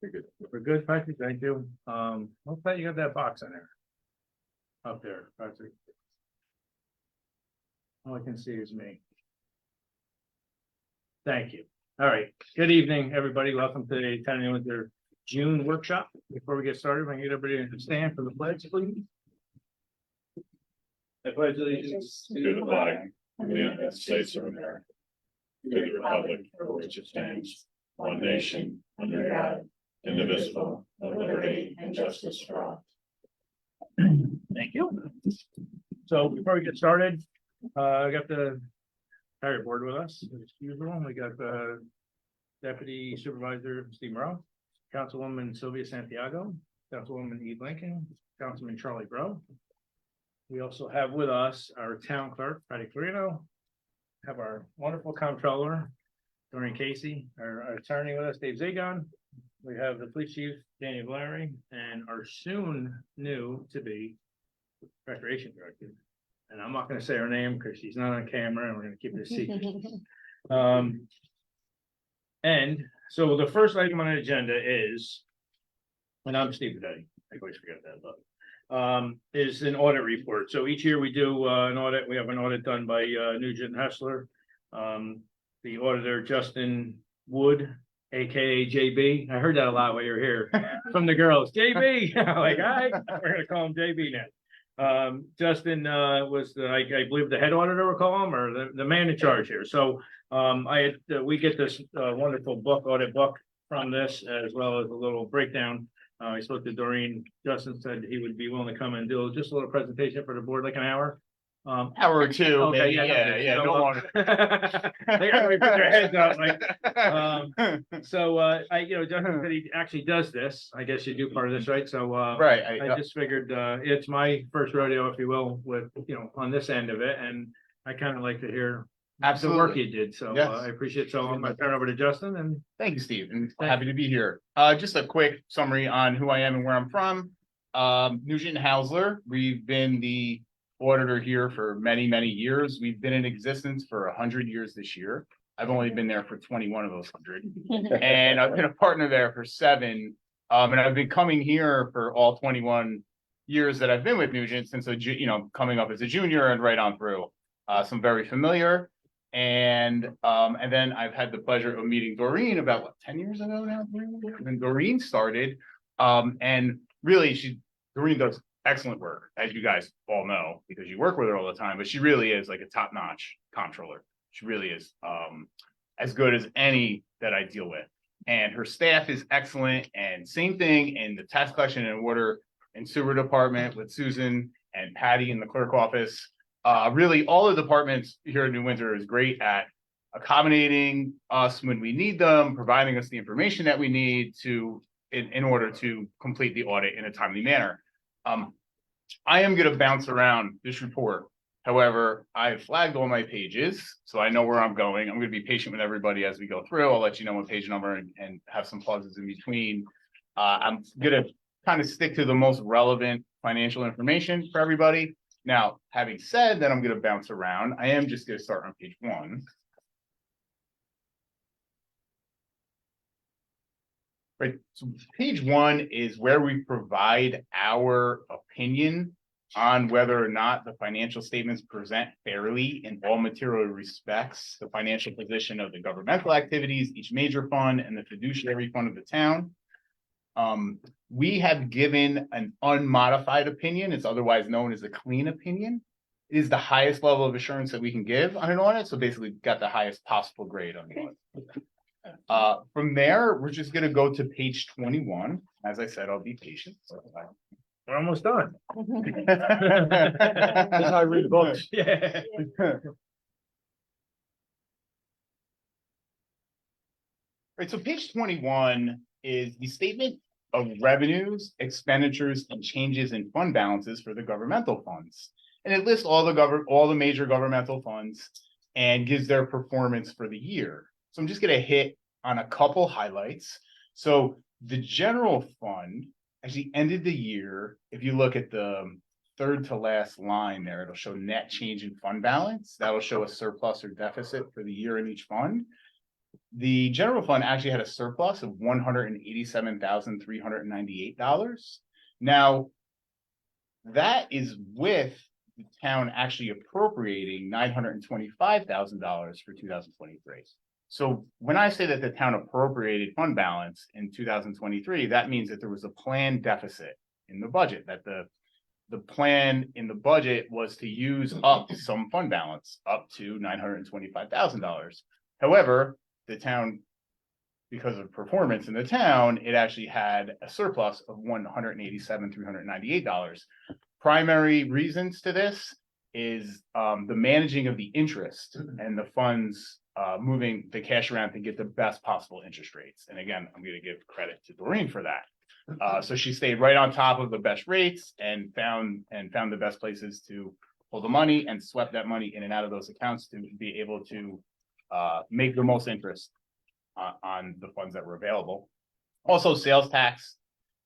You're good. We're good, Patrick, thank you. What's that, you got that box in there? Up there, Patrick. All I can see is me. Thank you. All right, good evening, everybody. Welcome to the Town of Windsor June workshop. Before we get started, I get everybody to stand for the pledge, please. I pledge allegiance To the flag of the United States of America, to the republic for which it stands, one nation, under God, indivisible, with liberty and justice for all. Thank you. So before we get started, I got the entire board with us, as usual. We got the Deputy Supervisor Steve Morrow, Councilwoman Sylvia Santiago, Councilwoman Eve Lincoln, Councilman Charlie Bro. We also have with us our town clerk, Patty Carino, have our wonderful comptroller, Doreen Casey, our attorney with us, Dave Zagon. We have the police chief, Daniel Larry, and our soon new to be recreation director. And I'm not going to say her name because she's not on camera and we're going to keep it a secret. And so the first item on the agenda is, and I'm Steve Bedetti, I always forget that, but is an audit report. So each year we do an audit. We have an audit done by Nugent Hessler. The auditor, Justin Wood, AKA JB. I heard that a lot while you're here from the girls. JB, like, all right, we're going to call him JB now. Justin was the, I believe the head auditor, we'll call him, or the man in charge here. So we get this wonderful book, audit book from this, as well as a little breakdown. I spoke to Doreen. Justin said he would be willing to come and do just a little presentation for the board, like an hour. Hour or two, Okay, maybe. yeah, Yeah, so, no longer. They gotta put their heads out, like, Justin said he actually does this. I guess you do part of this, right? So, Right. I just figured, it's my first rodeo, if you will, with, on this end of it, and I kind of like to hear the work you did, so Yes. I appreciate it. So I'm gonna turn it over to Justin, and Thank you, Steve, and Thank happy to be here. Just a quick summary on who I am and where I'm from. Nugent Hessler, we've been the auditor here for many, many years. We've been in existence for 100 years this year. I've only been there for 21 of those 100, and I've been a partner there for 7. And I've been coming here for all 21 years that I've been with Nugent since coming up as a junior and right on through. So I'm very familiar. And then I've had the pleasure of meeting Doreen about 10 years ago now. When Doreen started, and really Doreen does excellent work, as you guys all know, because you work with her all the time, but she really is like a top-notch comptroller. She really is as good as any that I deal with. And her staff is excellent, and same thing in the tax collection and water and sewer department with Susan and Patty in the clerk office. Really, all the departments here in New Windsor is great at accommodating us when we need them, providing us the information that we need in order to complete the audit in a timely manner. I am going to bounce around this report. However, I've flagged all my pages, so I know where I'm going. I'm going to be patient with everybody as we go through. I'll let you know what page number and have some pauses in between. I'm going to kind of stick to the most relevant financial information for everybody. Now, having said that, I'm going to bounce around. I am just going to start on page 1. Right, so page 1 is where we provide our opinion on whether or not the financial statements present fairly in all material respects the financial position of the governmental activities, each major fund, and the fiduciary fund of the town. We have given an unmodified opinion. It's otherwise known as a clean opinion. It is the highest level of assurance that we can give on an audit, so basically got the highest possible grade on the audit. From there, we're just going to go to page 21. As I said, I'll be patient. we're almost done. That's how I read the books. Yeah. Right, so page 21 is the statement of revenues, expenditures, and changes in fund balances for the governmental funds. And it lists all the major governmental funds and gives their performance for the year. So I'm just going to hit on a couple highlights. So the general fund actually ended the year. If you look at the third to last line there, it'll show net change in fund balance. That'll show a surplus or deficit for the year in each fund. The general fund actually had a surplus of $187,398. Now, that is with the town actually appropriating $925,000 for 2023. So when I say that the town appropriated fund balance in 2023, that means that there was a planned deficit in the budget, that the plan in the budget was to use up some fund balance up to $925,000. However, the town, because of performance in the town, it actually had a surplus of $187,398. Primary reasons to this is the managing of the interest and the funds moving the cash around to get the best possible interest rates. And again, I'm going to give credit to Doreen for that. So she stayed right on top of the best rates and found the best places to pull the money and swept that money in and out of those accounts to be able to make the most interest on the funds that were available. Also, sales tax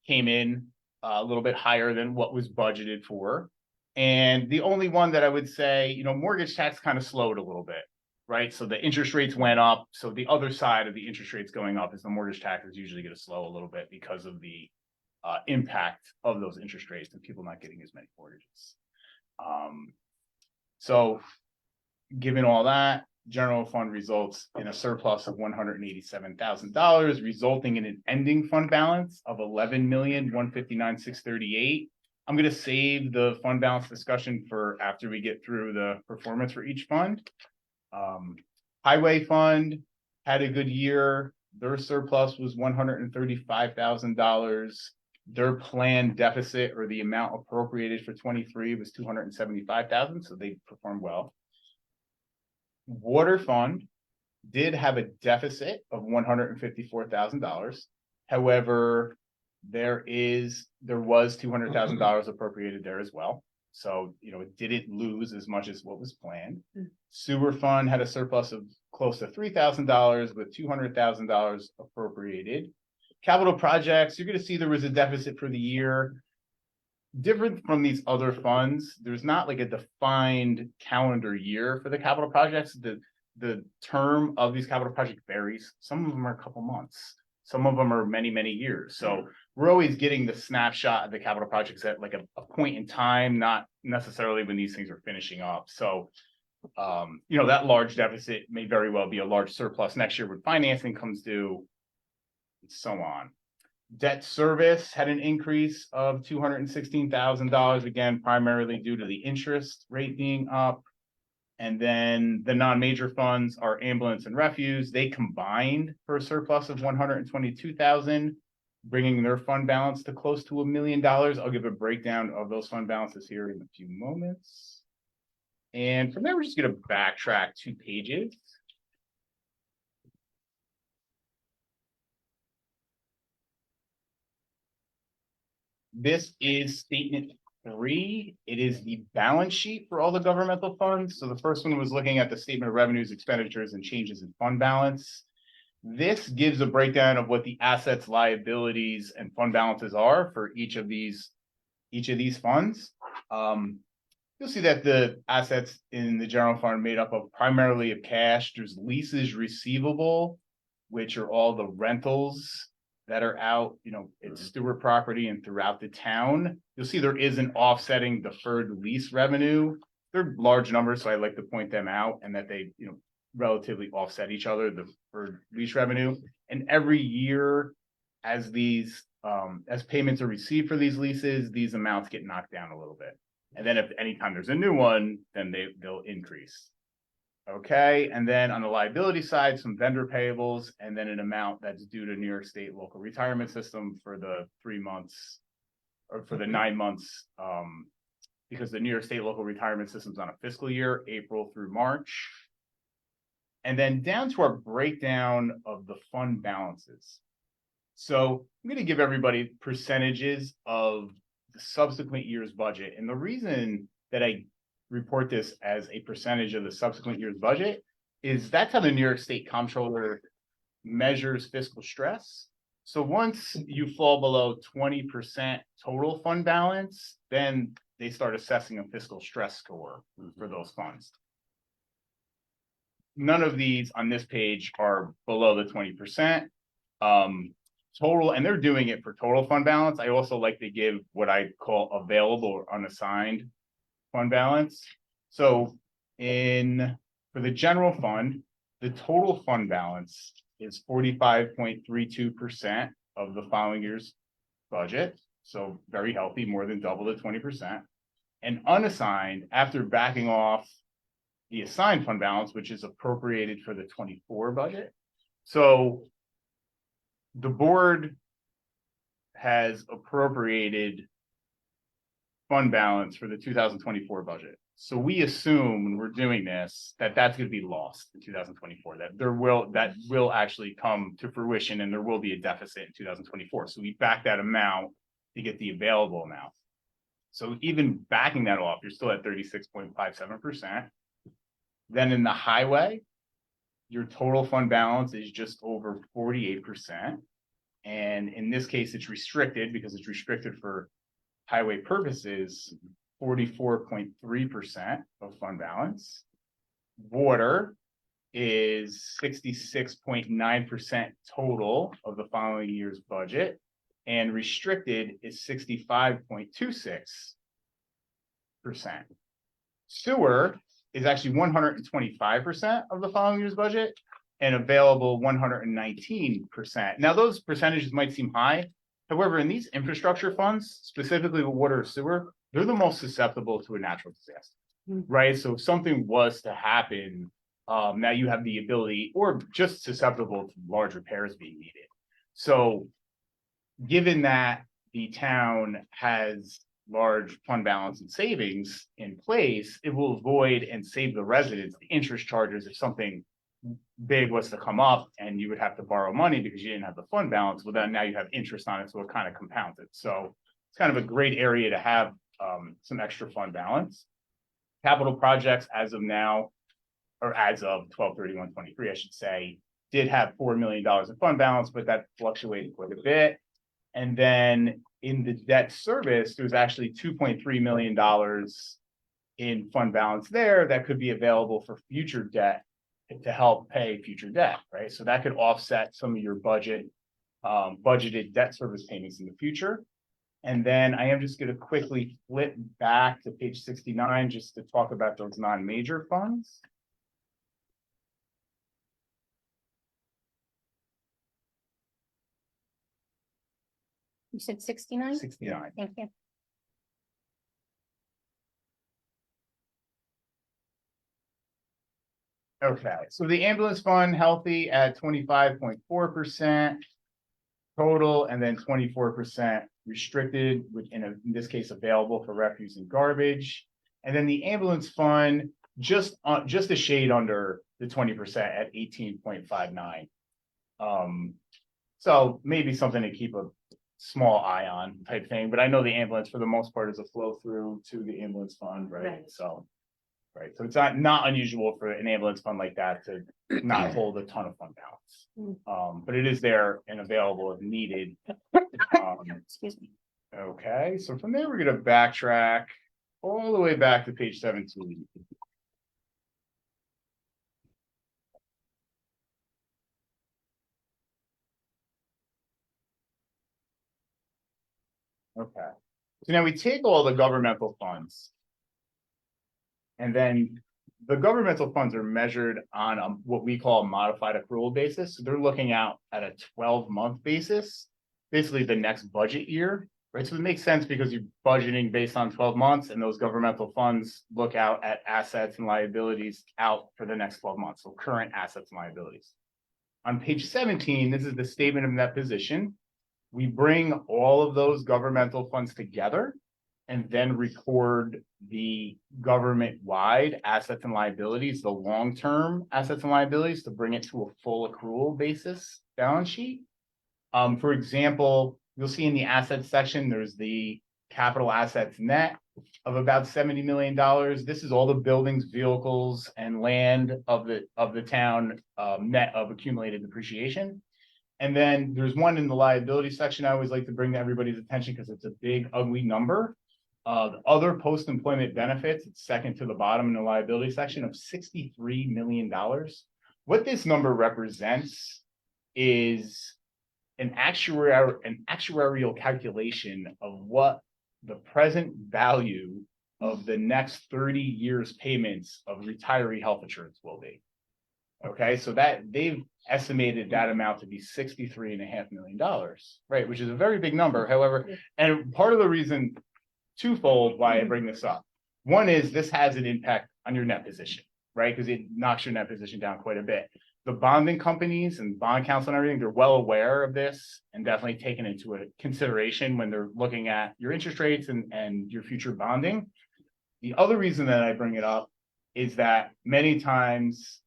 came in a little bit higher than what was budgeted for. And the only one that I would say, mortgage tax kind of slowed a little bit, right? So the interest rates went up. So the other side of the interest rates going up is the mortgage tax is usually going to slow a little bit because of the impact of those interest rates and people not getting as many mortgages. So given all that, general fund results in a surplus of $187,000, resulting in an ending fund balance of $11,159,638. I'm going to save the fund balance discussion for after we get through the performance for each fund. Highway fund had a good year. Their surplus was $135,000. Their planned deficit, or the amount appropriated for 23, was $275,000, so they performed well. Water fund did have a deficit of $154,000. However, there was $200,000 appropriated there as well. So, it didn't lose as much as what was planned. Sewer fund had a surplus of close to $3,000 with $200,000 appropriated. Capital projects, you're going to see there was a deficit for the year. Different from these other funds, there's not like a defined calendar year for the capital projects. The term of these capital projects varies. Some of them are a couple months. Some of them are many, many years. So we're always getting the snapshot of the capital projects at like a point in time, not necessarily when these things are finishing up. So, that large deficit may very well be a large surplus next year when financing comes due, and so on. Debt service had an increase of $216,000, again, primarily due to the interest rate being up. And then the non-major funds are ambulance and refuse. They combined for a surplus of $122,000, bringing their fund balance to close to $1 million. I'll give a breakdown of those fund balances here in a few moments. And from there, we're just going to backtrack 2 pages. This is statement 3. It is the balance sheet for all the governmental funds. So the first one was looking at the statement of revenues, expenditures, and changes in fund balance. This gives a breakdown of what the assets, liabilities, and fund balances are for each of these funds. You'll see that the assets in the general fund are made up of primarily of cash. There's leases receivable, which are all the rentals that are out, it's Stewart property and throughout the town. You'll see there is an offsetting deferred lease revenue. They're large numbers, so I like to point them out, and that they, relatively offset each other, the deferred lease revenue. And every year, as payments are received for these leases, these amounts get knocked down a little bit. And then if anytime there's a new one, then they'll increase. Okay, and then on the liability side, some vendor payables, and then an amount that's due to New York State local retirement system for the 3 months, or for the 9 months, because the New York State local retirement system's on a fiscal year, April through March. And then down to our breakdown of the fund balances. So I'm going to give everybody percentages of the subsequent year's budget. And the reason that I report this as a percentage of the subsequent year's budget is that's how the New York State Comptroller measures fiscal stress. So once you fall below 20% total fund balance, then they start assessing a fiscal stress score for those funds. none of these on this page are below the 20%. Total, and they're doing it for total fund balance. I also like to give what I call available or unassigned fund balance. So for the general fund, the total fund balance is 45.32% of the following year's budget. So very healthy, more than double the 20%. And unassigned, after backing off the assigned fund balance, which is appropriated for the 24 budget. So the board has appropriated fund balance for the 2024 budget. So we assume when we're doing this, that that's going to be lost in 2024, that will actually come to fruition and there will be a deficit in 2024. So we back that amount to get the available amount. So even backing that off, you're still at 36.57%. Then in the highway, your total fund balance is just over 48%. And in this case, it's restricted because it's restricted for highway purposes, 44.3% of fund balance. Water is 66.9% total of the following year's budget, and restricted is 65.26%. Sewer is actually 125% of the following year's budget, and available 119%. Now, those percentages might seem high. However, in these infrastructure funds, specifically with water or sewer, they're the most susceptible to a natural disaster, right? So if something was to happen, now you have the ability, or just susceptible to large repairs being needed. So given that the town has large fund balance and savings in place, it will avoid and save the residents the interest charges if something big was to come up and you would have to borrow money because you didn't have the fund balance. Well, then now you have interest on it, so it kind of compounds it. So it's kind of a great area to have some extra fund balance. Capital projects as of now, or as of 12/31/23, I should say, did have $4 million in fund balance, but that fluctuated quite a bit. And then in the debt service, there's actually $2.3 million in fund balance there that could be available for future debt to help pay future debt, right? So that could offset some of your budgeted debt service payments in the future. And then I am just going to quickly flip back to page 69 just to talk about those non-major funds. You said 69? 69. Thank you. Okay, so the ambulance fund healthy at 25.4% total, and then 24% restricted, which in this case available for refuse and garbage. And then the ambulance fund just a shade under the 20% at 18.59. So maybe something to keep a small eye on type thing, but I know the ambulance for the most part is a flow through to the ambulance fund, right? Right. So it's not unusual for an ambulance fund like that to not hold a ton of fund balance. But it is there and available if needed. Excuse me. Okay, so from there, we're gonna backtrack all the way back to page 17. Okay, so now we take all the governmental funds. And then the governmental funds are measured on what we call a modified accrual basis. So they're looking out at a 12-month basis, basically the next budget year, right? So it makes sense because you're budgeting based on 12 months and those governmental funds look out at assets and liabilities out for the next 12 months. So current assets and liabilities. On page 17, this is the statement of net position. We bring all of those governmental funds together and then record the government-wide assets and liabilities, the long-term assets and liabilities, to bring it to a full accrual basis balance sheet. For example, you'll see in the assets section, there's the capital assets net of about $70 million. This is all the buildings, vehicles, and land of the town, net of accumulated depreciation. And then there's one in the liability section I always like to bring to everybody's attention because it's a big, ugly number. The other post-employment benefits, it's second to the bottom in the liability section of $63 million. What this number represents is an actuarial calculation of what the present value of the next 30 years payments of retiree health insurance will be. Okay, so that they've estimated that amount to be $63.5 million, right? Which is a very big number. However, and part of the reason, twofold, why I bring this up. One is this has an impact on your net position, right? Because it knocks your net position down quite a bit. The bonding companies and bond counsel and everything, they're well aware of this and definitely taken into a consideration when they're looking at your interest rates and your future bonding. The other reason that I bring it up is that many times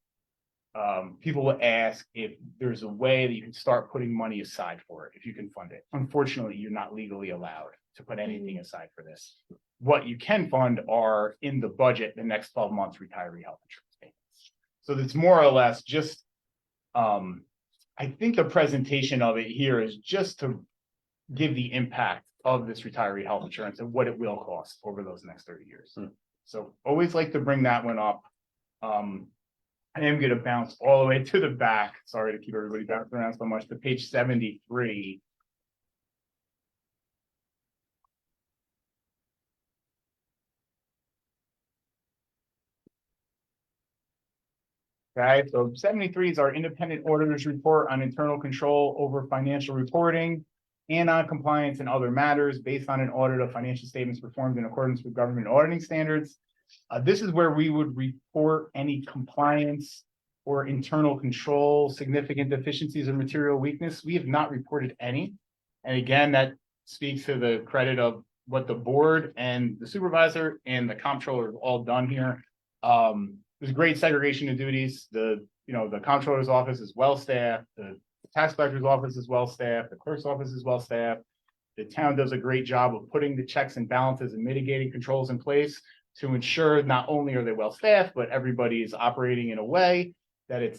people will ask if there's a way that you can start putting money aside for it, if you can fund it. Unfortunately, you're not legally allowed to put anything aside for this. What you can fund are in the budget, the next 12 months retiree health insurance payments. So that's more or less just, I think the presentation of it here is just to give the impact of this retiree health insurance and what it will cost over those next 30 years. So always like to bring that one up. I am going to bounce all the way to the back. Sorry to keep everybody bouncing around so much. To page 73. Okay, so 73 is our independent auditor's report on internal control over financial reporting and on compliance and other matters based on an audit of financial statements performed in accordance with government auditing standards. This is where we would report any compliance or internal control, significant deficiencies or material weakness. We have not reported any. And again, that speaks to the credit of what the board and the supervisor and the comptroller have all done here. There's great segregation of duties. The comptroller's office is well staffed. The tax collector's office is well staffed. The clerk's office is well staffed. The town does a great job of putting the checks and balances and mitigating controls in place to ensure not only are they well staffed, but everybody is operating in a way that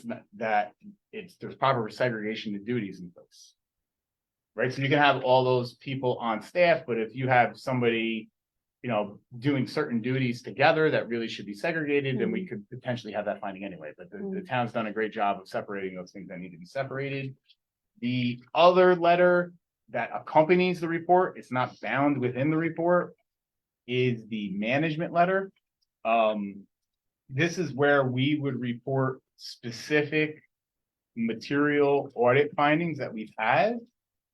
there's proper segregation of duties in place. Right. So you can have all those people on staff, but if you have somebody, doing certain duties together that really should be segregated, then we could potentially have that finding anyway. But the town's done a great job of separating those things that need to be separated. The other letter that accompanies the report, it's not bound within the report, is the management letter. This is where we would report specific material audit findings that we've had,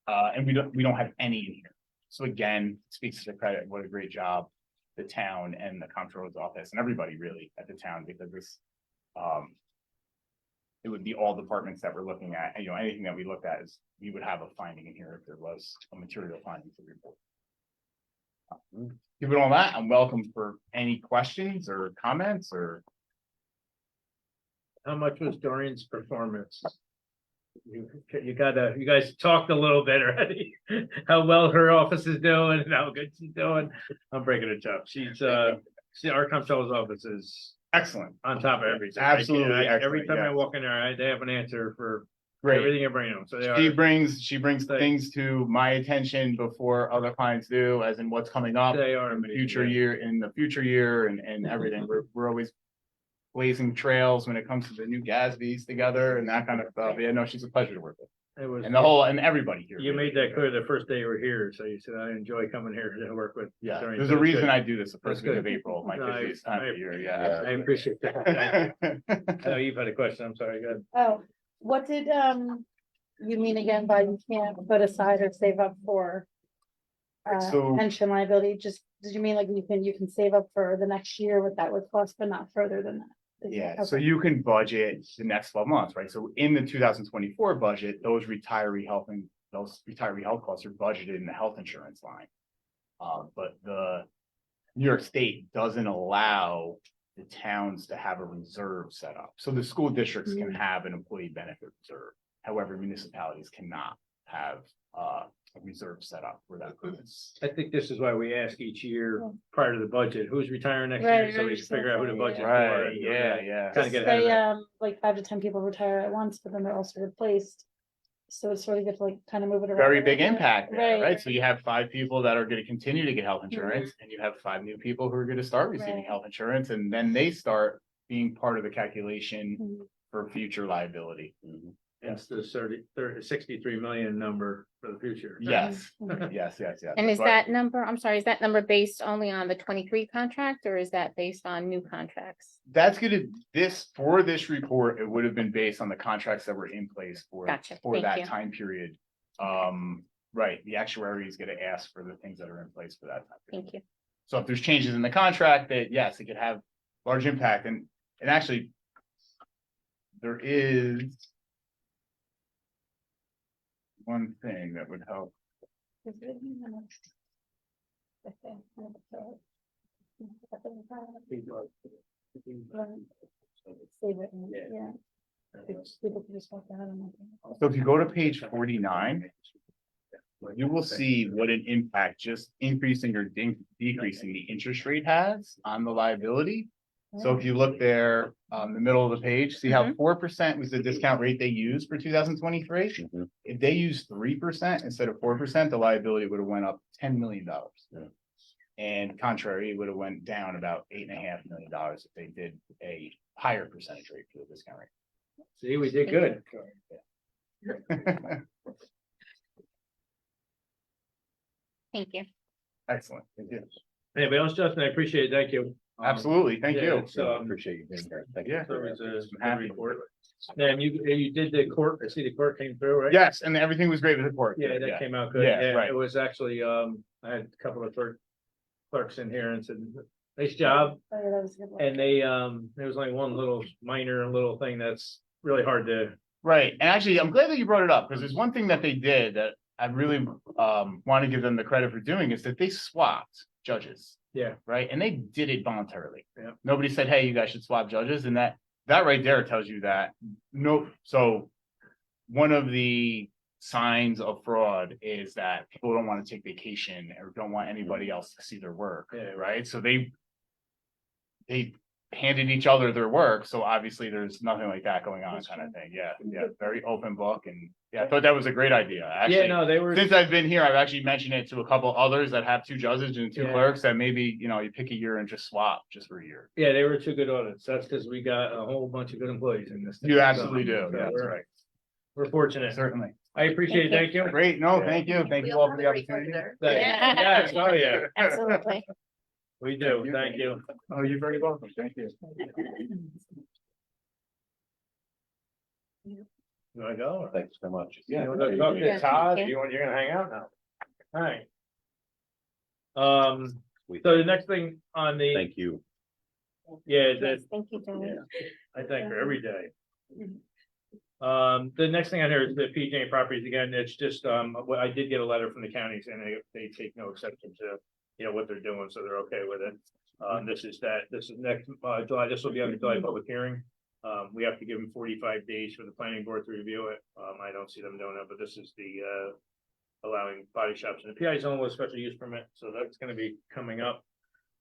and we don't have any in here. So again, it speaks to the credit of what a great job the town and the comptroller's office and everybody really at the town, because this it would be all departments that we're looking at. Anything that we looked at is we would have a finding in here if there was a material finding to report. Given all that, I'm welcome for any questions or comments or. How much was Dorian's performance? You guys talked a little bit already, how well her office is doing and how good she's doing. I'm breaking it up. She's our comptroller's office is Excellent. on top of everything. Absolutely. Every time I yes. walk in there, they have an answer for Great. everything you bring them. So She brings things to my attention before other clients do, as in what's coming up they are in the amazing. future year and everything. We're always blazing trails when it comes to the new GASBs together and that kind of stuff. Yeah, no, she's a pleasure to work with. It was, And everybody here. you really. made that clear the first day you were here. So you said, I enjoy coming here to work with. Yeah, Dorian." there's So a it's reason good. I do this the first That's week of good. April, my No, busiest time of the year. Yeah. I appreciate that. No, you've had a question. I'm sorry. Go ahead. Oh, what did you mean again by you can't put aside or save up for So- pension liability? Just, did you mean like you can save up for the next year what that would cost, but not further than that? Yeah, so Okay. you can budget the next 12 months, right? So in the 2024 budget, those retiree health costs are budgeted in the health insurance line. But the New York State doesn't allow the towns to have a reserve set up. So the school districts can have an employee benefit reserve. However, municipalities cannot have a reserve set up for that purpose. I think this is why we ask each year prior to the budget, who's retiring next Right, year, so we right, can figure out who to yeah. budget for. Right, and, yeah. Kind of get ahead of Say that. like 5 to 10 people retire at once, but then they're also replaced. So it's really good to like kind of move it around. Very big impact there, Right. right? So you have 5 people that are gonna continue to get health insurance, and you have 5 new people who are gonna start receiving Right. health insurance, and then they start being part of the calculation Mhm. for future liability. That's the 63 million number for the future. Yes, Mhm. yes. And That's is why- that number, I'm sorry, is that number based only on the 23 contract or is that based on new contracts? That's gonna, for this report, it would have been based on the contracts that were in place Gotcha. for Thank that you. time period. Right, the actuary is gonna ask for the things that are in place for that time period. Thank you. So if there's changes in the contract, that yes, it could have large impact, and actually there is one thing that would help. Save it, yeah. People can just walk down and- So if you go to page 49, you will see what an impact just increasing or decreasing the interest rate has on the liability. So if you look there, the middle of the page, see how 4% was the discount rate they used for 2023? If they used 3% instead of 4%, the liability would have went up $10 million. And contrary, it would have went down about $8.5 million if they did a higher percentage rate for the discount See, we did good. rate. Thank you. Excellent, thank you. Anybody else, Justin? I appreciate it. Thank you. Absolutely, thank yeah, you. it's, Appreciate you being here. Thank you. Yeah. So it's a I'm good happy. report. And you did the court, I see the court came through, right? Yes, and everything was great with the court. Yeah, that came out good. Yeah, Yeah, right. it was actually, I had a couple of clerks in here and said, nice job. Oh, yeah, that was a good one. And they, there was like one little minor thing that's really hard to, Right, and actually, I'm glad that you brought it up, because there's one thing that they did that I really want to give them the credit for doing, is that they swapped judges. Yeah. Right, and they did it voluntarily. Yeah. Nobody said, hey, you guys should swap judges, and that right there tells you that, so one of the signs of fraud is that people don't want to take vacation or don't want anybody else to see their work. Yeah. Right, so they handed each other their work, so obviously there's nothing like that going on, kind of thing. Yeah, very open book, and yeah, I thought that was a great idea. yeah, Actually, no, they were, since I've been here, I've actually mentioned it to a couple others that have 2 judges and 2 Yeah. clerks, that maybe, you pick a year and just swap just for a year. yeah, they were 2 good audits. That's because we got a whole bunch of good employees in this. thing. You absolutely do, So that's we're- right, We're fortunate. certainly. I appreciate it. Thank you. Great, no, Yeah. thank you all for the opportunity. Yes, oh, yeah, Absolutely. we do. Thank you. Oh, you're very welcome, thank you. You wanna go? Thanks so much. You wanna talk to Yeah. Todd? Okay. You're gonna hang out now? All right. We So the next thing on the, Thank you. yeah, Yes, that, thank you, Tony. I thank her every day. The next thing on here is the PJ properties again. It's just, well, I did get a letter from the counties and they take no exception to, what they're doing, so they're okay with it. This is next, July, this will be on the July public hearing. We have to give them 45 days for the planning board to review it. I don't see them doing it, but this is the, allowing body shops in the PI zone with special use permit, so that's gonna be coming up.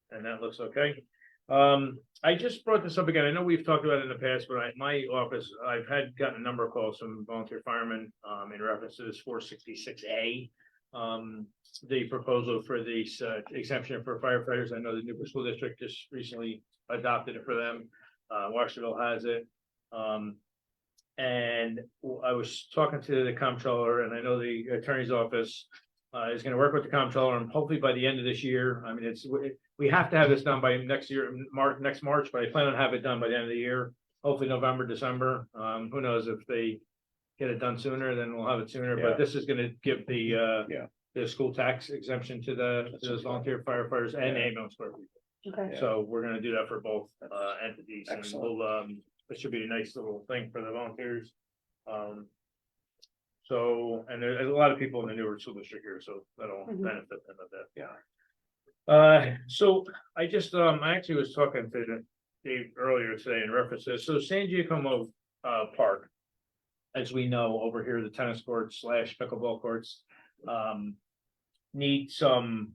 And that looks okay. I just brought this up again. I know we've talked about it in the past, but my office, I've gotten a number of calls from volunteer firemen, in reference to this 466A. The proposal for this exemption for firefighters. I know the Newport School District just recently adopted it for them. Washingtonville has it. And I was talking to the comptroller, and I know the attorney's office is gonna work with the comptroller, and hopefully by the end of this year, I mean, we have to have this done by next year, next March, but I plan on having it done by the end of the year, hopefully November, December. Who knows if they get it done sooner, then we'll have it sooner, Yeah. but this is gonna give the Yeah. the school tax exemption to those volunteer firefighters and ambulance workers. Okay. Yeah. So we're gonna do that for both entities, and Excellent. we'll, it should be a nice little thing for the volunteers. So, and there's a lot of people in the Newark School District here, so that'll Mhm. benefit them of that. Yeah. So I just, I actually was talking to Dave earlier today in reference to, so San Giacomo Park. As we know, over here, the tennis courts / pickleball courts, need some.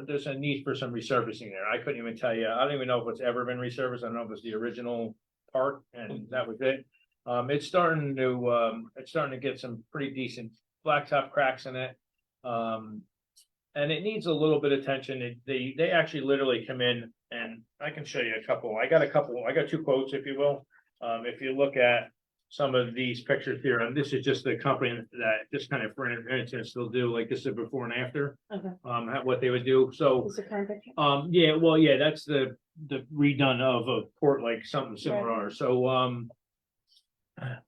There's a need for some resurfacing there. I couldn't even tell you, I don't even know if it's ever been resurfaced. I don't know if it's the original park and that was it. It's starting to get some pretty decent blacktop cracks in it. And it needs a little bit of attention. They actually literally come in, and I can show you a couple. I got two quotes, if you will. If you look at some of these pictures here, and this is just the company that just kind of for instance, they'll do like this is before and after, Okay. what they would do. So, Is it current picture? yeah, well, yeah, that's the redone of a port, like something similar. So,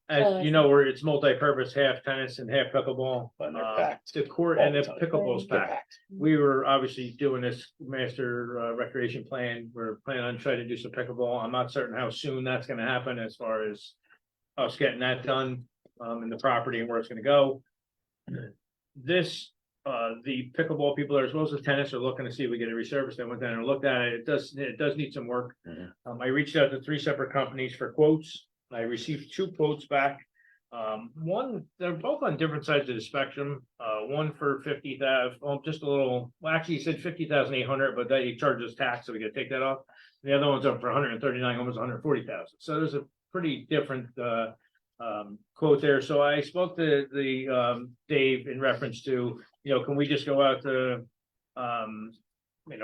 as you know, where it's multi-purpose, half tennis and half pickleball. And they're packed The court all and the the time. pickleball's They're packed. packed. We were obviously doing this master recreation plan. We're planning on trying to do some pickleball. I'm not certain how soon that's gonna happen as far as us getting that done, in the property and where it's gonna go. This, the pickleball people are, as well as the tennis, are looking to see if we get it resurfaced. I went down and looked at it. It does need some work. Mhm. I reached out to 3 separate companies for quotes. I received 2 quotes back. One, they're both on different sides of the spectrum. One for 50,000, just a little, well, actually he said 50,800, but that he charges tax, so we gotta take that off. The other one's up for 139, almost 140,000. So there's a pretty different, quote there. So I spoke to the, Dave in reference to, can we just go out to,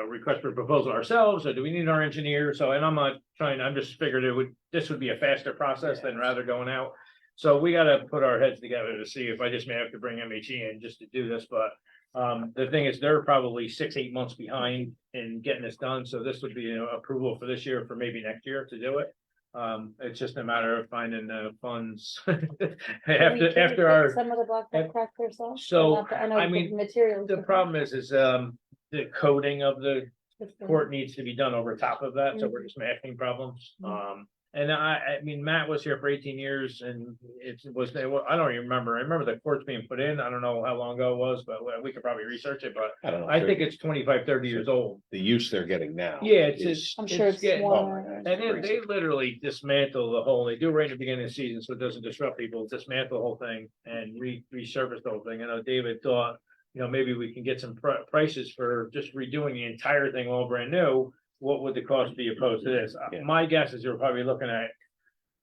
request for proposal ourselves, or do we need our engineer? So, and I'm just figured this would be a faster process than rather going out. So we gotta put our heads together to see if I just may have to bring MHE in just to do this, but, the thing is, they're probably 6-8 months behind in getting this done, so this would be approval for this year, for maybe next year to do it. It's just a matter of finding the funds. After our, Some of the blacktop crack yourself? so, know I the mean, materials. the problem is, the coating of the court needs to be done over top of that, so we're just masking problems. And I mean, Matt was here for 18 years and I don't even remember. I remember the courts being put in. I don't know how long ago it was, but we could probably research it, but I don't know. I think it's 25, 30 years old. The use they're getting now. Yeah, I'm sure it's getting, Oh, more. my God, and it's then crazy. they literally dismantle the whole, they do right at the beginning of the season, so it doesn't disrupt people, dismantle the whole thing and resurface the whole thing. I know David thought, maybe we can get some prices for just redoing the entire thing all brand new. What would the cost be opposed to this? Yeah. My guess is you're probably looking at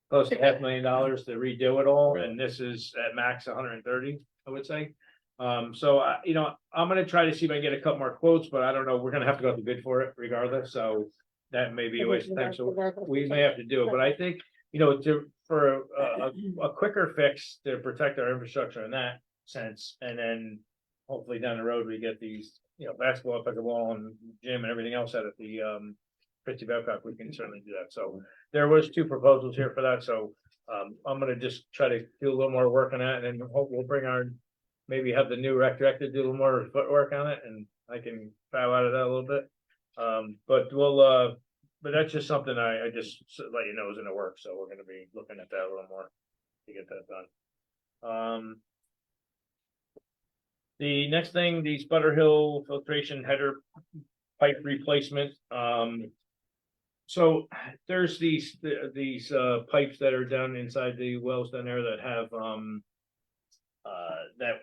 close to $500,000 to redo it all, Really? and this is at max 130, I would say. So I'm gonna try to see if I can get a couple more quotes, but I don't know, we're gonna have to go to bid for it regardless, so that may be a waste of time, so we may have to do it, but I think, for a quicker fix to protect our infrastructure in that sense, and then hopefully down the road, we get these, basketball, pickleball and gym and everything else out at the, Christie Babcock, we can certainly do that. So there was 2 proposals here for that, so, I'm gonna just try to do a little more work on that, and hope we'll bring maybe have the new rec director do a little more footwork on it, and I can bow out of that a little bit. But that's just something I just let you know is in the works, so we're gonna be looking at that a little more to get that done. The next thing, the Sputter Hill filtration header pipe replacement. So there's these pipes that are down inside the wells down there that have that,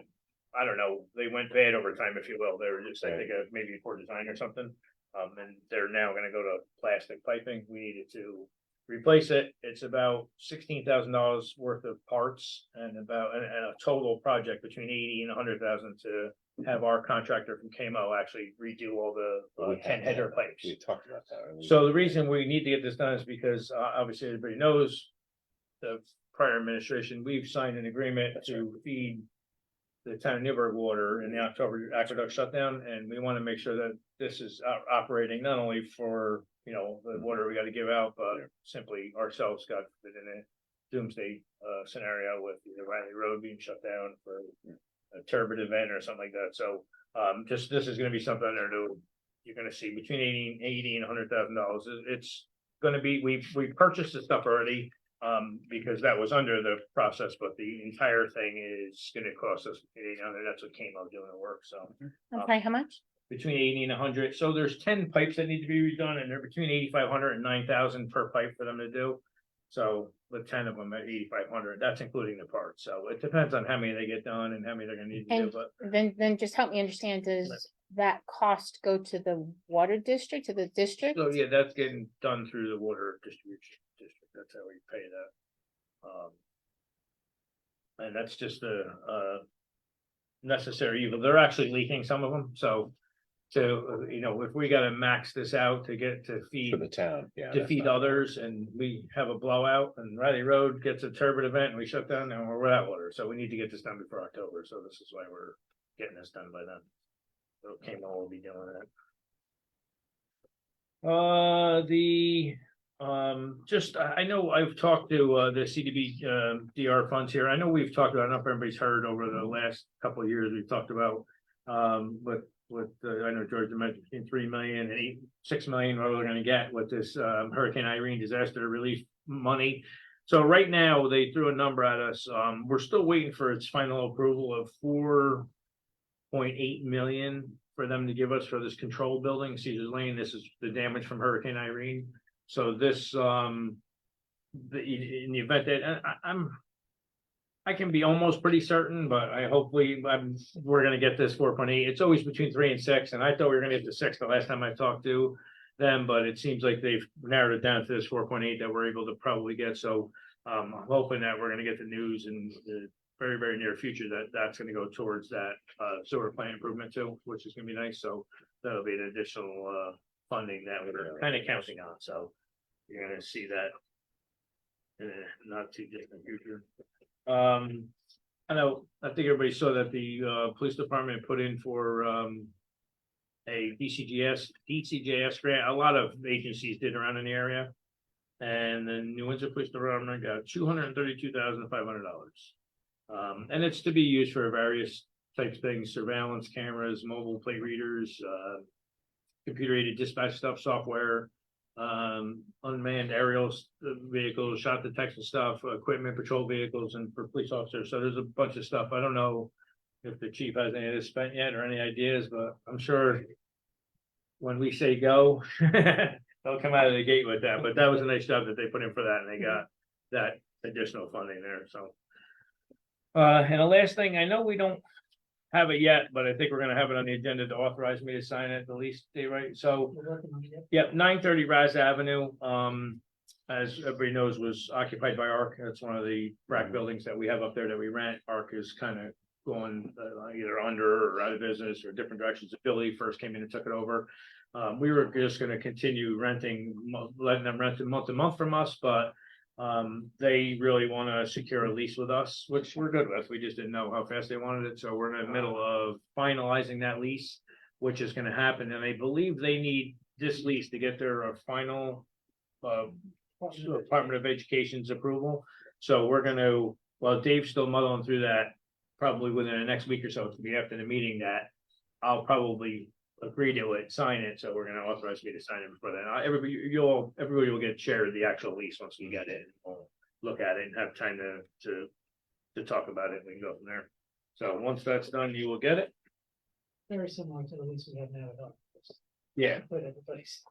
I don't know, they went bad over time, if you will. They were just, I think, maybe poor design or something. And they're now gonna go to plastic piping. We needed to replace it. It's about $16,000 worth of parts and a total project between 80 and 100,000 to have our contractor from KMO actually redo all the 10 header pipes. We talked about that. So the reason we need to get this done is because obviously everybody knows the prior administration, we've signed an agreement to feed the town of Newburgh water in the October aqueduct shutdown, and we want to make sure that this is operating not only for, the water we got to give out, but simply ourselves got in a doomsday scenario with the Riley Road being shut down for a turbid event or something like that. So this is going to be something you're going to see between 80 and $100,000. It's going to be, we purchased the stuff already because that was under the process, but the entire thing is going to cost us 800. That's what came out doing the work. So Okay, how much? between 80 and 100. So there's 10 pipes that need to be redone, and they're between 8,500 and 9,000 per pipe for them to do. So with 10 of them at 8,500, that's including the parts. So it depends on how many they get done and how many they're gonna need to do, And but then just help me understand, does that cost go to the water district, to the district? so yeah, that's getting done through the water distribution district. That's how we pay that. And that's just a necessary evil. They're actually leaking some of them, so. To, if we gotta max this out to get to feed For the town, yeah. to that's feed not- others, and we have a blowout, and Riley Road gets a turbid event, and we shut down, and we're without water, so we need to get this done before October, so this is why we're getting this done by then. So Camo will be doing that. Just, I know I've talked to, the CDB, DR funds here, I know we've talked about, I don't know if everybody's heard over the last couple of years, we've talked about, I know George mentioned between 3 million and 6 million, what we're gonna get with this Hurricane Irene disaster relief money. So right now, they threw a number at us. We're still waiting for its final approval of 4.8 million for them to give us for this control building, Caesar's Lane. This is the damage from Hurricane Irene. So this, in the event that I can be almost pretty certain, but we're gonna get this 4.8. It's always between 3 and 6, and I thought we were gonna get to 6 the last time I talked to them, but it seems like they've narrowed it down to this 4.8 that we're able to probably get. So I'm hoping that we're gonna get the news in the very, very near future that that's gonna go towards that sewer plant improvement too, which is gonna be nice. So that'll be an additional funding that we're kind of counting on. So you're gonna see that in a not too distant future. I think everybody saw that the police department put in for a DCJS grant. A lot of agencies did around in the area. And the New Windsor Police Department got $232,500. And it's to be used for various types of things: surveillance cameras, mobile plate readers, computer aided dispatch stuff, software, unmanned aerial vehicles, shot detection stuff, equipment, patrol vehicles, and for police officers. So there's a bunch of stuff. I don't know if the chief has any of this spent yet or any ideas, but I'm sure when we say go, they'll come out of the gate with that. But that was a nice job that they put in for that, and they got that additional funding there. So, and the last thing, I know we don't have it yet, but I think we're gonna have it on the agenda to authorize me to sign it the lease day, right? So, yep, 930 Raz Avenue, as everybody knows, was occupied by ARC. That's one of the rack buildings that we have up there that we rent. ARC is kind of going either under or out of business or different directions. Billy first came in and took it over. We were just gonna continue letting them rent it month to month from us, but they really want to secure a lease with us, which we're good with. We just didn't know how fast they wanted it, so we're in the middle of finalizing that lease, which is going to happen. And I believe they need this lease to get their final Department of Education's approval. So we're going to, well, Dave's still muddling through that, probably within the next week or so. It's gonna be after the meeting that I'll probably agree to it, sign it. So we're gonna authorize me to sign it before then. Everybody will get shared the actual lease once we get it. We'll look at it and have time to talk about it. And we can go from there. So once that's done, you will get it. Very similar to the lease we have now with us. Yeah. But everybody's.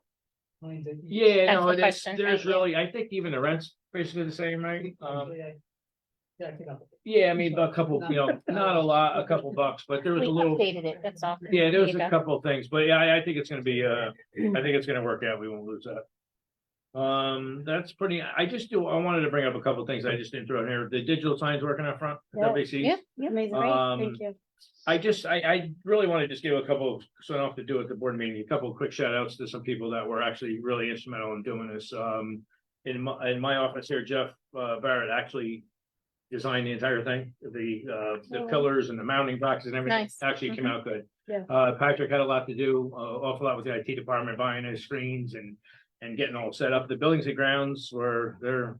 Mind it. Yeah, That's no, the there's question, right? really, I think even the rent's basically the same, right? Yeah, I think I'll- Yeah, I mean, a couple, not a lot, a couple bucks, but there was We a little. updated it, that's all. Yeah, there was you a go. couple of things, but yeah, I think it's gonna be, I think it's gonna work out. We won't lose that. That's pretty, I wanted to bring up a couple of things I just didn't throw in here. The digital signs working out front, Yeah. WC. Yeah, yeah. Amazing, Great, thank you. I really want to just give a couple, so I don't have to do it at the board meeting, a couple of quick shout outs to some people that were actually really instrumental in doing this. In my office here, Jeff Barrett actually designed the entire thing, the pillars and the mounting boxes and everything. Nice. Actually came out good. Yeah. Patrick had a lot to do, awful lot with the IT department, buying his screens and getting all set up. The buildings and grounds they're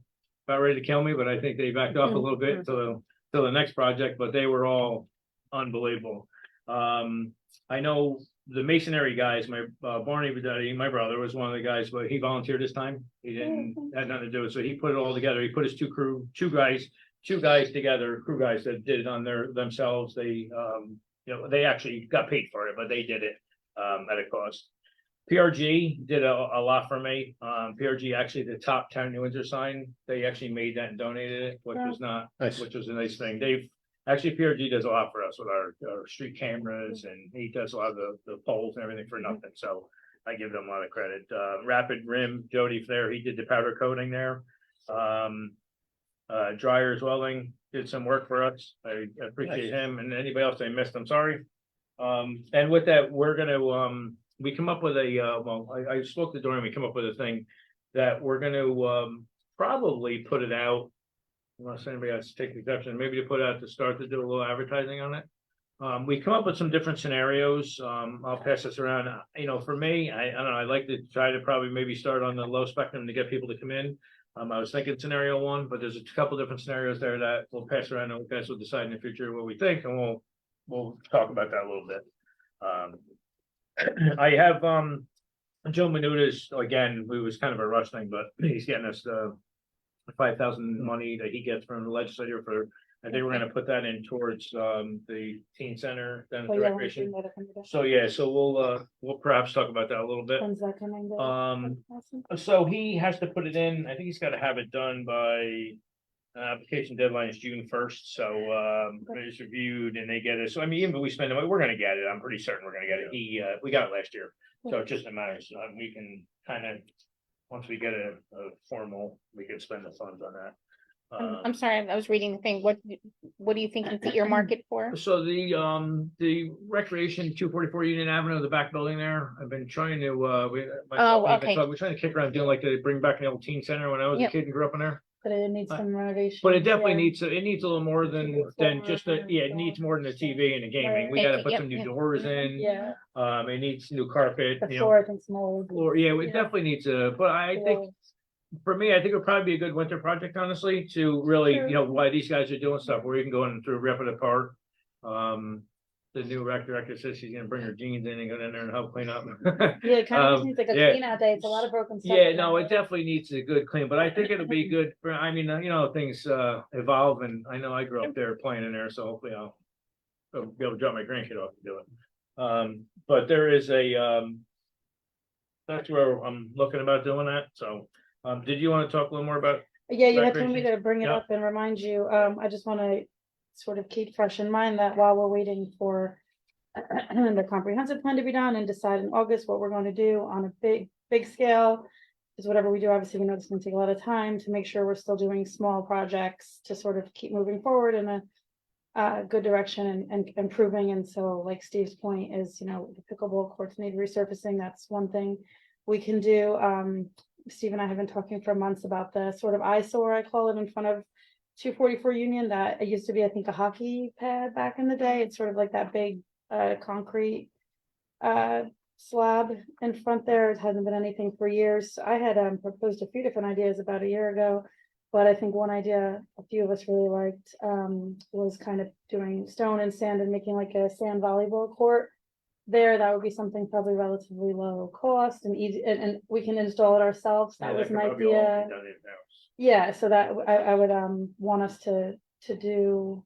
about ready to kill me, but I think they backed off a little bit till the next project, but they were all unbelievable. I know the masonry guys, my Barney Videtti, my brother was one of the guys, but he volunteered this time. He had nothing to do with it. So he put it all together. He put his two guys together, crew guys that did it on themselves. They they actually got paid for it, but they did it at a cost. PRG did a lot for me. PRG actually the top town New Windsor sign, they actually made that and donated it, which was a nice thing. Actually, PRG does a lot for us with our street cameras, and he does a lot of the poles and everything for nothing. So I give them a lot of credit. Rapid Rim, Jody there, he did the powder coating there. Dryers Welding did some work for us. I appreciate him and anybody else I missed, I'm sorry. And with that, we're gonna, we come up with a, well, I spoke to Dorian, we come up with a thing that we're gonna, probably put it out. Unless anybody has to take exception, maybe to put out to start to do a little advertising on it. We come up with some different scenarios. I'll pass this around. You know, for me, I don't know, I like to try to probably maybe start on the low spectrum to get people to come in. I was thinking scenario one, but there's a couple different scenarios there that we'll pass around and you guys will decide in the future what we think, and we'll talk about that a little bit. I have Joe Menuda's, again, it was kind of a rush thing, but he's getting us 5,000 money that he gets from the legislature for, I think we're gonna put that in towards the teen center, then Oh, the yeah, recreation. we'll do that. So, yeah, so we'll perhaps talk about that a little bit. When's that coming? Awesome. So he has to put it in, I think he's gotta have it done by, application deadline is June 1st, so, it's reviewed and they get it, so I mean, even if we spend the money, we're gonna get it, I'm pretty certain we're gonna get it, we got it last year. So it just matters, we can kind of, once we get a formal, we can spend the funds on that. I'm sorry, I was reading the thing. What do you think it's earmarked for? So the recreation 244 Union Avenue, the back building there, I've been trying to, Okay. we're trying to kick around doing like to bring back an old teen center when I was a Yep. kid and grew up in there. But it needs some renovation. But it definitely yeah. needs, it needs a little more than just a, yeah, it needs more than the TV and the gaming. We gotta put Yep, some new yep. doors in. Yeah, It needs new carpet, the you floor, know, I think's mold. floor, yeah, it Yeah. definitely needs a, but I think for me, I think it would probably be a good winter project, honestly, to really, Sure. you know, why these guys are doing stuff where you can go in through, rip it apart. The new rec director says she's gonna bring her jeans in and go in there and help clean up. Yeah, it kind of just needs like a yeah. clean out day. It's a lot of broken stuff. Yeah, no, it definitely needs a good clean, but I think it'll be good for, I mean, you know, things evolve and I know I grew up there playing in there, so hopefully I'll be able to drop my grandkid off to do it. But there is that's where I'm looking about doing that, so, did you want to talk a little more about? Yeah, you had told me recreation? to bring it Yeah. up and remind you. I just want to sort of keep fresh in mind that while we're waiting for the comprehensive plan to be done and decide in August what we're going to do on a big scale. Because whatever we do, obviously, we know it's going to take a lot of time to make sure we're still doing small projects to sort of keep moving forward in a good direction and improving. And so, like Steve's point is, you know, the pickleball courts need resurfacing. That's one thing we can do. Steve and I have been talking for months about the sort of eyesore, I call it, in front of 244 Union. That it used to be, I think, a hockey pad back in the day. It's sort of like that big concrete slab in front there. It hasn't been anything for years. I had proposed a few different ideas about a year ago, but I think one idea a few of us really liked was kind of doing stone and sand and making like a sand volleyball court there. That would be something probably relatively low cost and easy, and we can install it ourselves. That was an idea. Yeah, so that I would want us to do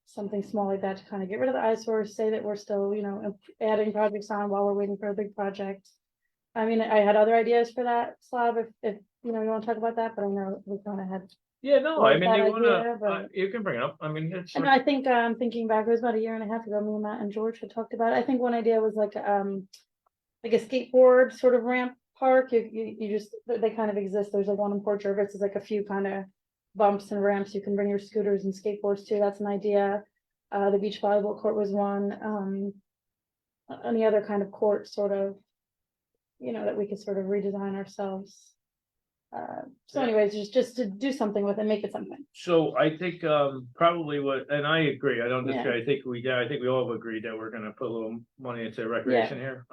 something small like that to kind of get rid of the eyesores, say that we're still, you know, adding projects on while we're waiting for a big project. I mean, I had other ideas for that slab if you know you want to talk about that, but I know we kind of had. Yeah, no, like I mean, that you wanna, idea, but- you can bring it up, I mean, it's. And I think thinking back, it was about a year and a half ago, me and Matt and George had talked about it. I think one idea was like a skateboard sort of ramp park. You just, they kind of exist. There's like one in Port Jervis. There's like a few kind of bumps and ramps you can bring your scooters and skateboards to. That's an idea. The beach volleyball court was one. Any other kind of court sort of, you know, that we could sort of redesign ourselves. So anyways, just to do something with it, make it something. So I think probably what, and I agree, I don't disagree, I think we all have agreed that we're gonna put a little money into recreation here.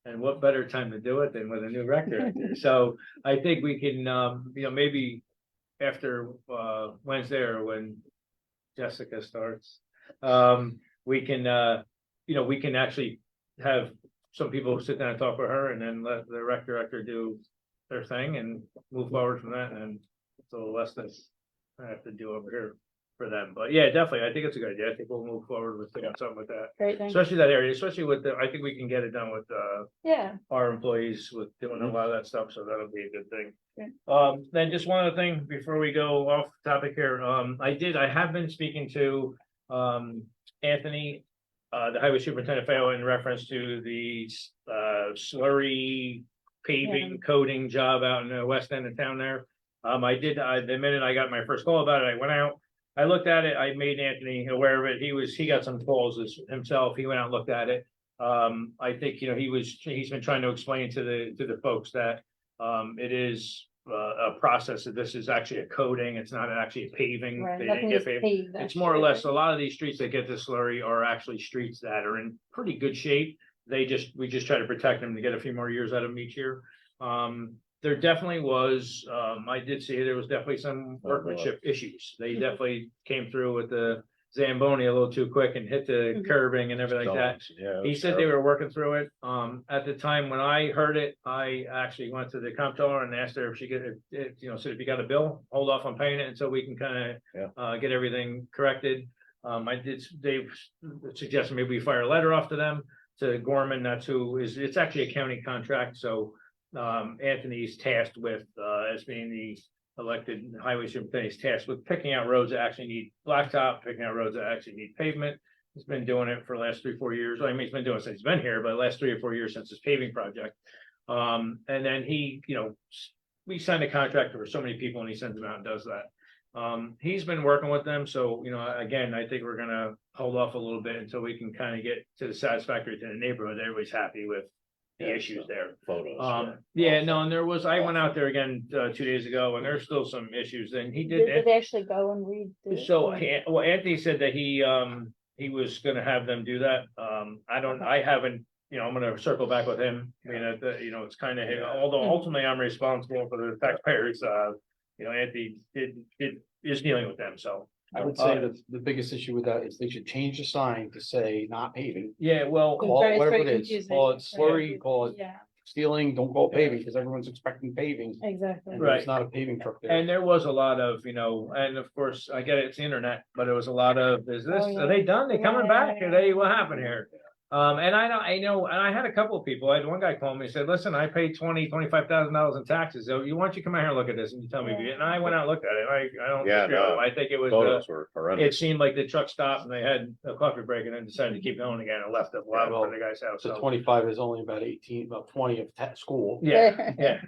And what better time to do it than with a new rec director? So I think we can, you know, maybe after Wednesday or when Jessica starts, we can, you know, we can actually have some people sit down and talk with her and then let the rec director do their thing and move forward from that, and it's a little less than I have to do over here for them. But yeah, definitely, I think it's a good idea. I think we'll move forward with doing something with that, Great thing. especially that area, especially with the, I think we can get it done with Yeah. our employees with doing a lot of that stuff, so that'll be a good thing. Yeah. Then just one other thing before we go off topic here, I have been speaking to Anthony, the highway superintendent, in reference to the slurry paving coating job out in the west end of town there. The minute I got my first call about it, I went out, I looked at it, I made Anthony aware of it, he got some calls himself, he went out and looked at it. I think, he's been trying to explain to the folks that, it is, a process, that this is actually a coating, it's not actually a paving. Right, They nothing didn't is get paved. paved, It's more or actually, less, right? a lot of these streets that get this slurry are actually streets that are in pretty good shape. We just try to protect them to get a few more years out of them each year. There definitely was, I did see there was definitely some workmanship issues. They Mhm. definitely came through with the Zamboni a little too quick and hit the Mhm. curbing and everything like that. Yeah. it He was said they terrible. were working through it. At the time when I heard it, I actually went to the comptroller and asked her if she could, said if you got a bill, hold off on paying it until we can kind of get everything corrected. They've suggested maybe we fire a letter off to them, to Gorman, it's actually a county contract, so Anthony's tasked with, as being the elected highway superintendent, he's tasked with picking out roads that actually need blacktop, picking out roads that actually need pavement. He's been doing it for the last 3-4 years. I mean, he's been doing it since he's been here, but the last 3 or 4 years since his paving project. And then we signed a contract for so many people and he sends them out and does that. He's been working with them, so, again, I think we're gonna hold off a little bit until we can kind of get to the satisfactory to the neighborhood. Everybody's happy with the Yeah, issues so there. Photos. Yeah, no, and I went out there again, 2 days ago, and there's still some issues, and he Did did. they actually go and read? So, Anthony said that he was gonna have them do that. I haven't, I'm gonna circle back with him. I mean, it's kind of, although ultimately I'm responsible for the taxpayers, Anthony is dealing with them, so. I would say that the biggest issue with that is they should change the sign to say not paving. Yeah, well, Call It's it whatever very it is, confusing. call it slurry, call it Yeah, stealing, don't call it paving, because everyone's expecting paving. exactly. And Right. there's not a paving truck there. and there was a lot of, and of course, I get it's the internet, but it was a lot of, is this, Oh, are they done? They coming back? Yeah. Are they, what happened here? And I know, and I had a couple of people, I had one guy call me and said, listen, I paid $25,000 in taxes. So why don't you come out here and look at this and you tell me if you did. And I went out and looked at it. I don't Yeah, disagree with no. him. I think it was, Photos were it horrendous. seemed like the truck stopped and they had a coffee break and then decided to keep going again and left it Yeah, well, for the guy's house. So So, 25 is only about 20 of school. yeah, yeah,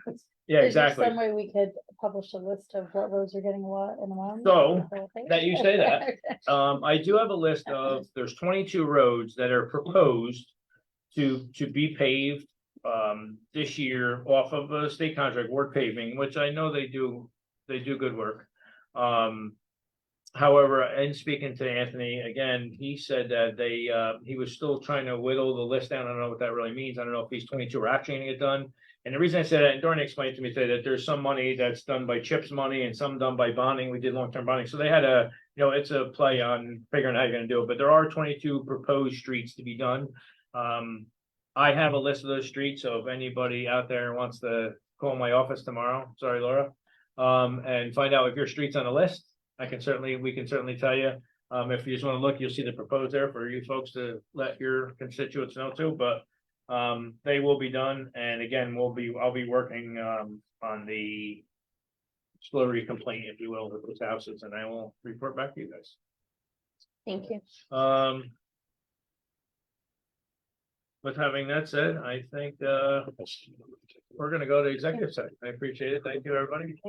yeah, Is there exactly. some way we could publish a list of what roads are getting what in a month? So, that you say that, I do have a list of, there's 22 roads that are proposed to be paved this year off of a state contract, Ward Paving, which I know they do good work. However, in speaking to Anthony, again, he said that he was still trying to whittle the list down. I don't know what that really means. I don't know if these 22 are actually gonna get done. And the reason I said that, and Dorney explained to me today that there's some money that's done by CHIPS money and some done by bonding. We did long-term bonding. So they had it's a play on figuring out how you're gonna do it, but there are 22 proposed streets to be done. I have a list of those streets, so if anybody out there wants to call my office tomorrow, sorry, Laura, and find out if your street's on the list, we can certainly tell you. If you just want to look, you'll see the proposed there for you folks to let your constituents know too, but they will be done. And again, I'll be working on the slurry complaint, if you will, with those houses, and I will report back to you guys. Thank you. With having that said, I think we're gonna go to executive session. I appreciate it. Thank you, everybody.